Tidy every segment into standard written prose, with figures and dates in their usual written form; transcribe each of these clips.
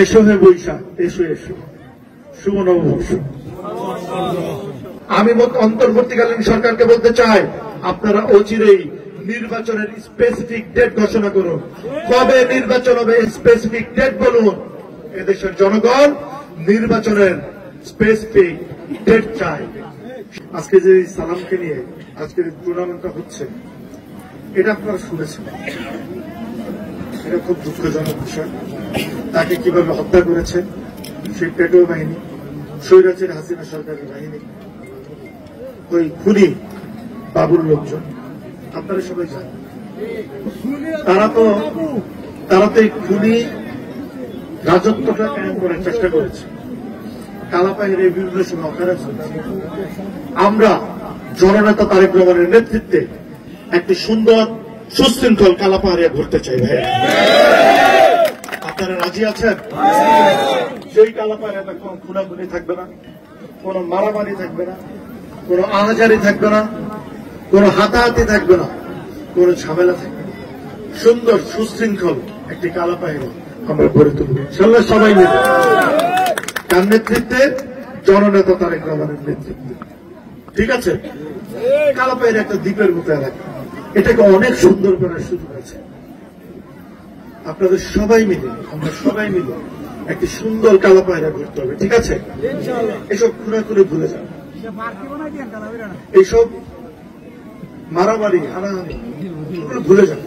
এসো হে বৈশাখ, এসো এসো, শুভ নববর্ষ। আমি অন্তর্বর্তীকালীন সরকারকে বলতে চাই, আপনারা অচিরেই নির্বাচনের স্পেসিফিক ডেট ঘোষণা করুন। কবে নির্বাচন হবে স্পেসিফিক ডেট বলুন। এদেশের জনগণ নির্বাচনের স্পেসিফিক ডেট চায়। আজকে যে সালামকে নিয়ে আজকের টুর্নামেন্টটা হচ্ছে, এটা আপনারা শুনেছেন, এটা খুব দুঃখজনক বিষয়। তাকে কিভাবে হত্যা করেছে সেই পেটোয়া বাহিনী, স্বৈরাচারী হাসিনা সরকারের বাহিনী, ওই খুনি বাবুর লোকজন, আপনারা সবাই জানেন। তারা তো এই খুনি রাজত্বটা কায়েম করার চেষ্টা করেছে। কালাপাহাড়ের বিভিন্ন সময় অপরাধ চলছে। আমরা জননেতা তারেক রহমানের নেতৃত্বে একটি সুন্দর সুশৃঙ্খল কালাপাহাড়িয়া ঘুরতে চাই। ভাই, আপনারা রাজি আছেন? সেই কালাপাহাড়িয়াতে কোন খুনাখুনি থাকবে না, কোন মারামারি থাকবে না, কোন আহাজারি থাকবে না, কোন হাতাহাতি থাকবে না, কোন ঝামেলা থাকবে না। সুন্দর সুশৃঙ্খল একটি কালাপাহাড়ি আমরা গড়ে তুলব ইনশাআল্লাহ, সবাই মিলে। তার নেতৃত্বে, জননেতা তারেক রহমানের নেতৃত্বে। ঠিক আছে? কালাপাহাড়ি একটা দ্বীপের মতো এলাকা, এটাকে অনেক সুন্দর করার সুযোগ আছে। আপনাদের সবাই মিলে, আমরা সবাই মিলে একটি সুন্দর কালাপাহাড়ি করতে হবে। ঠিক আছে? এসব খুনাখুনি ভুলে যান, এইসব মারামারি হানাহানি ভুলে যান।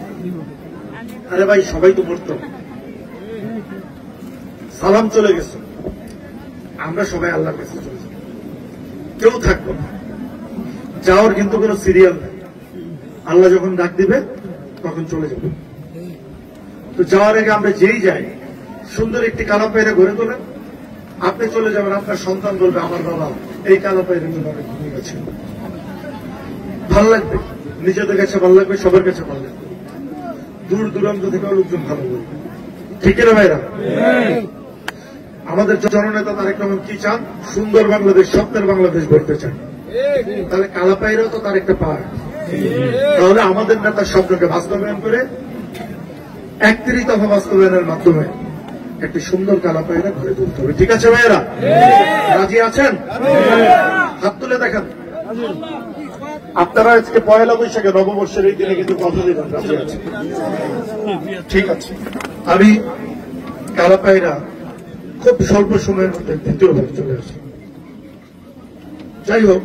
আরে ভাই, সবাই তো মরত, সালাম চলে গেছে, আমরা সবাই আল্লাহর কাছে চলে যাব, কেউ থাকবো না। যাওয়ার কিন্তু কোনো সিরিয়াল নেই। আল্লাহ যখন ডাক দিবে তখন চলে যাবে। তো যাওয়ার আগে আমরা যেই যাই, সুন্দর একটি কালাপাহাড়ি গড়ে তোলেন। আপনি চলে যাবেন, আপনার সন্তান বলবে আমার বাবা এই কালাপাহাড়ির জন্য অনেক ঘুমিয়ে গেছে। ভালো লাগবে, নিজেদের কাছে ভালো লাগবে, সবার কাছে ভালো লাগবে, দূর দূরান্ত থেকে লোকজন ভালো বলবে। ঠিক না ভাইরা? আমাদের জননেতা তারেক রহমান কি চান? সুন্দর বাংলাদেশ, স্বপ্নের বাংলাদেশ গড়তে চান। তাহলে কালাপাহাড়িও তো তার একটা পার্ট। তাহলে আমাদের নেতার স্বপ্নকে বাস্তবায়ন করে 31 দফা বাস্তবায়নের মাধ্যমে একটি সুন্দর কালাপাহাড়ি গড়ে তুলতে হবে। ঠিক আছে ভাইয়েরা? রাজি আছেন? হাত তুলে দেখান। আপনারা আজকে পয়লা বৈশাখে নববর্ষের এই দিনে কিন্তু কথা দিবেন, রাজি আছেন? ঠিক আছে। আমি কালাপাহাড়ি খুব স্বল্প সময়ের মধ্যে দ্বিতীয়বার চলে আসি। যাই হোক,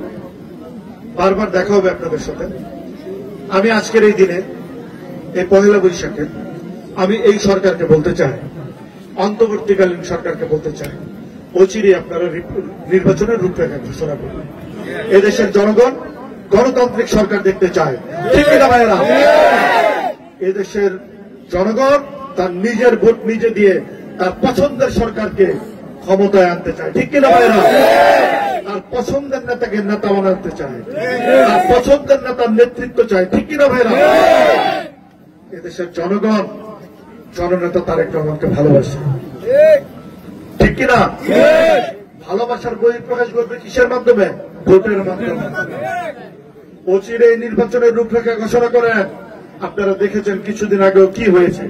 বারবার দেখা হবে আপনাদের সাথে। আমি আজকের এই দিনে, এই পয়লা বৈশাখে, আমি এই সরকারকে বলতে চাই, অন্তর্বর্তীকালীন সরকারকে বলতে চাই, অচিরে আপনারা নির্বাচনের রূপরেখা ঘোষণা করবেন। এদেশের জনগণ গণতান্ত্রিক সরকার দেখতে চায়। ঠিক না ভাইয়েরা? এদেশের জনগণ তার নিজের ভোট নিজে দিয়ে তার পছন্দের সরকারকে ক্ষমতায় আনতে চায়। ঠিক কিনা ভাইয়েরা? তার পছন্দের নেতাকে নেতা বানাতে চায়, তার পছন্দের নেতার নেতৃত্ব চায়। ঠিক কিনা ভাইয়েরা? এদেশের জনগণ জননেতা তারেক রহমানকে ভালোবাসে। ঠিক কিনা? ভালোবাসার বহিঃপ্রকাশ করবে কিসের মাধ্যমে? ভোটের মাধ্যমে। অচিরে নির্বাচনের রূপরেখা ঘোষণা করেন। আপনারা দেখেছেন কিছুদিন আগেও কি হয়েছে,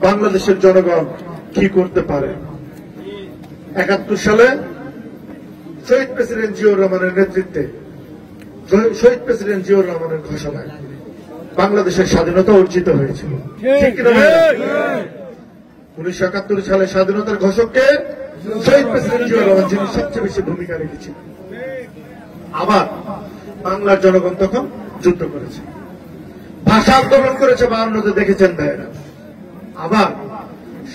বাংলাদেশের জনগণ কি করতে পারে। 71 সালে শহীদ প্রেসিডেন্ট জিয়াউর রহমানের নেতৃত্বে, শহীদ প্রেসিডেন্ট জিয়াউর রহমানের ঘোষণায় বাংলাদেশের স্বাধীনতা অর্জিত হয়েছিল। ঠিক কিনা? 1971 সালে স্বাধীনতার ঘোষককে শহীদ প্রেসিডেন্ট জিয়াউর রহমান, যিনি সবচেয়ে বেশি ভূমিকা রেখেছিলেন। আবার বাংলার জনগণ তখন যুদ্ধ করেছে, ভাষা আন্দোলন করেছে, 52তে দেখেছেন ভাইয়েরা। আবার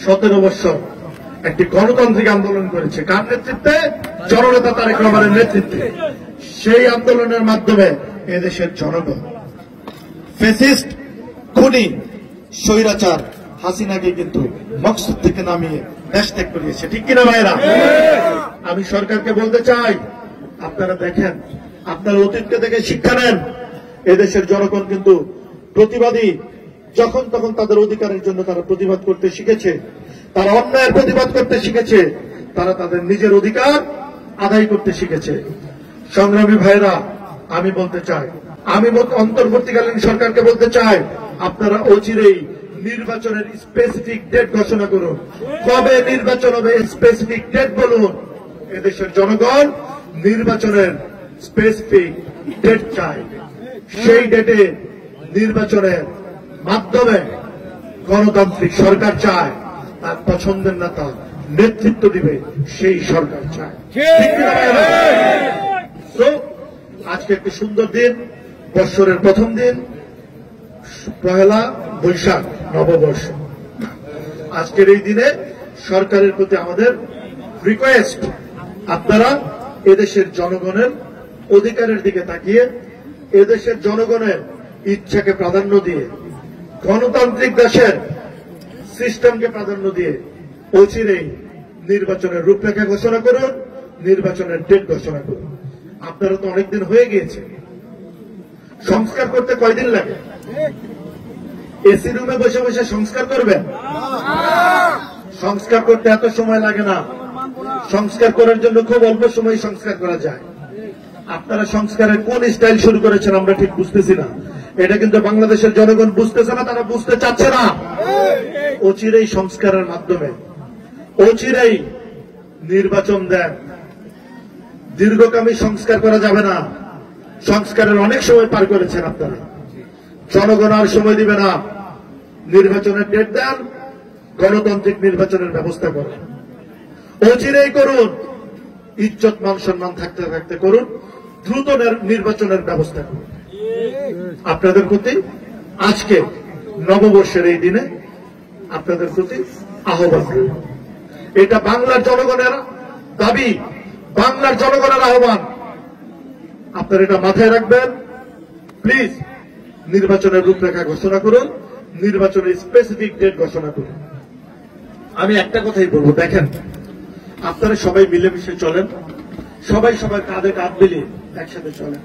17 বছর একটি গণতান্ত্রিক আন্দোলন করেছে, কার নেতৃত্বে? জননেতা তারেক রহমানের নেতৃত্বে। সেই আন্দোলনের মাধ্যমে এদেশের জনগণ ফ্যাসিস্ট খুনি স্বৈরাচার হাসিনাকে কিন্তু মকসুদ থেকে নামিয়ে দেশ ত্যাগ করিয়েছে। ঠিক কিনা ভাইয়েরা? আমি সরকারকে বলতে চাই, আপনারা দেখেন, আপনার অতীতকে দেখে শিক্ষা নেন। এদেশের জনগণ কিন্তু প্রতিবাদী, যখন তখন তাদের অধিকারের জন্য তারা প্রতিবাদ করতে শিখেছে, তারা অন্যায়ের প্রতিবাদ করতে শিখেছে, তারা তাদের নিজের অধিকার আদায় করতে শিখেছে। সংগ্রামী ভাইরা, আমি বলতে চাই, আমি অন্তর্বর্তীকালীন সরকারকে বলতে চাই, আপনারা অচিরেই নির্বাচনের স্পেসিফিক ডেট ঘোষণা করুন। কবে নির্বাচন হবে স্পেসিফিক ডেট বলুন। এদেশের জনগণ নির্বাচনের স্পেসিফিক ডেট চায়। সেই ডেটে নির্বাচনের মাধ্যমে গণতান্ত্রিক সরকার চায়, তার পছন্দের নেতা নেতৃত্ব দিবে সেই সরকার চায়। তো আজকে একটি সুন্দর দিন, বৎসরের প্রথম দিন, পহেলা বৈশাখ, নববর্ষ। আজকের এই দিনে সরকারের প্রতি আমাদের রিকোয়েস্ট, আপনারা এদেশের জনগণের অধিকারের দিকে তাকিয়ে এদেশের জনগণের ইচ্ছাকে প্রাধান্য দিয়ে গণতান্ত্রিক দেশের সিস্টেমকে প্রাধান্য দিয়ে অচিরেই নির্বাচনের রূপরেখা ঘোষণা করুন, নির্বাচনের ডেট ঘোষণা করুন। আপনারা তো অনেকদিন হয়ে গিয়েছে, সংস্কার করতে কয়দিন লাগে? এসি রুমে বসে বসে সংস্কার করবেন? সংস্কার করতে এত সময় লাগে না। সংস্কার করার জন্য খুব অল্প সময় সংস্কার করা যায়। আপনারা সংস্কারের কোন স্টাইল শুরু করেছেন আমরা ঠিক বুঝতেছি না। এটা কিন্তু বাংলাদেশের জনগণ বুঝতেছে না, তারা বুঝতে চাচ্ছে না। অচিরেই সংস্কারের মাধ্যমে অচিরেই নির্বাচন দেন। দীর্ঘকামী সংস্কার করা যাবে না। সংস্কারের অনেক সময় পার করেছেন আপনারা, জনগণ আর সময় দিবে না। নির্বাচনের ডেট দেন, গণতান্ত্রিক নির্বাচনের ব্যবস্থা করেন, অচিরেই করুন। ইজ্জত মান সম্মান থাকতে থাকতে করুন, দ্রুত নির্বাচনের ব্যবস্থা করুন। আপনাদের প্রতি আজকে নববর্ষের এই দিনে আপনাদের প্রতি আহ্বান, এটা বাংলার জনগণের দাবি, বাংলার জনগণের আহ্বান। আপনারা এটা মাথায় রাখবেন। প্লিজ নির্বাচনের রূপরেখা ঘোষণা করুন, নির্বাচনের স্পেসিফিক ডেট ঘোষণা করুন। আমি একটা কথাই বলবো, দেখেন আপনারা সবাই মিলেমিশে চলেন, সবাই সবার কাঁধে কাঁধ মিলিয়ে একসাথে চলেন।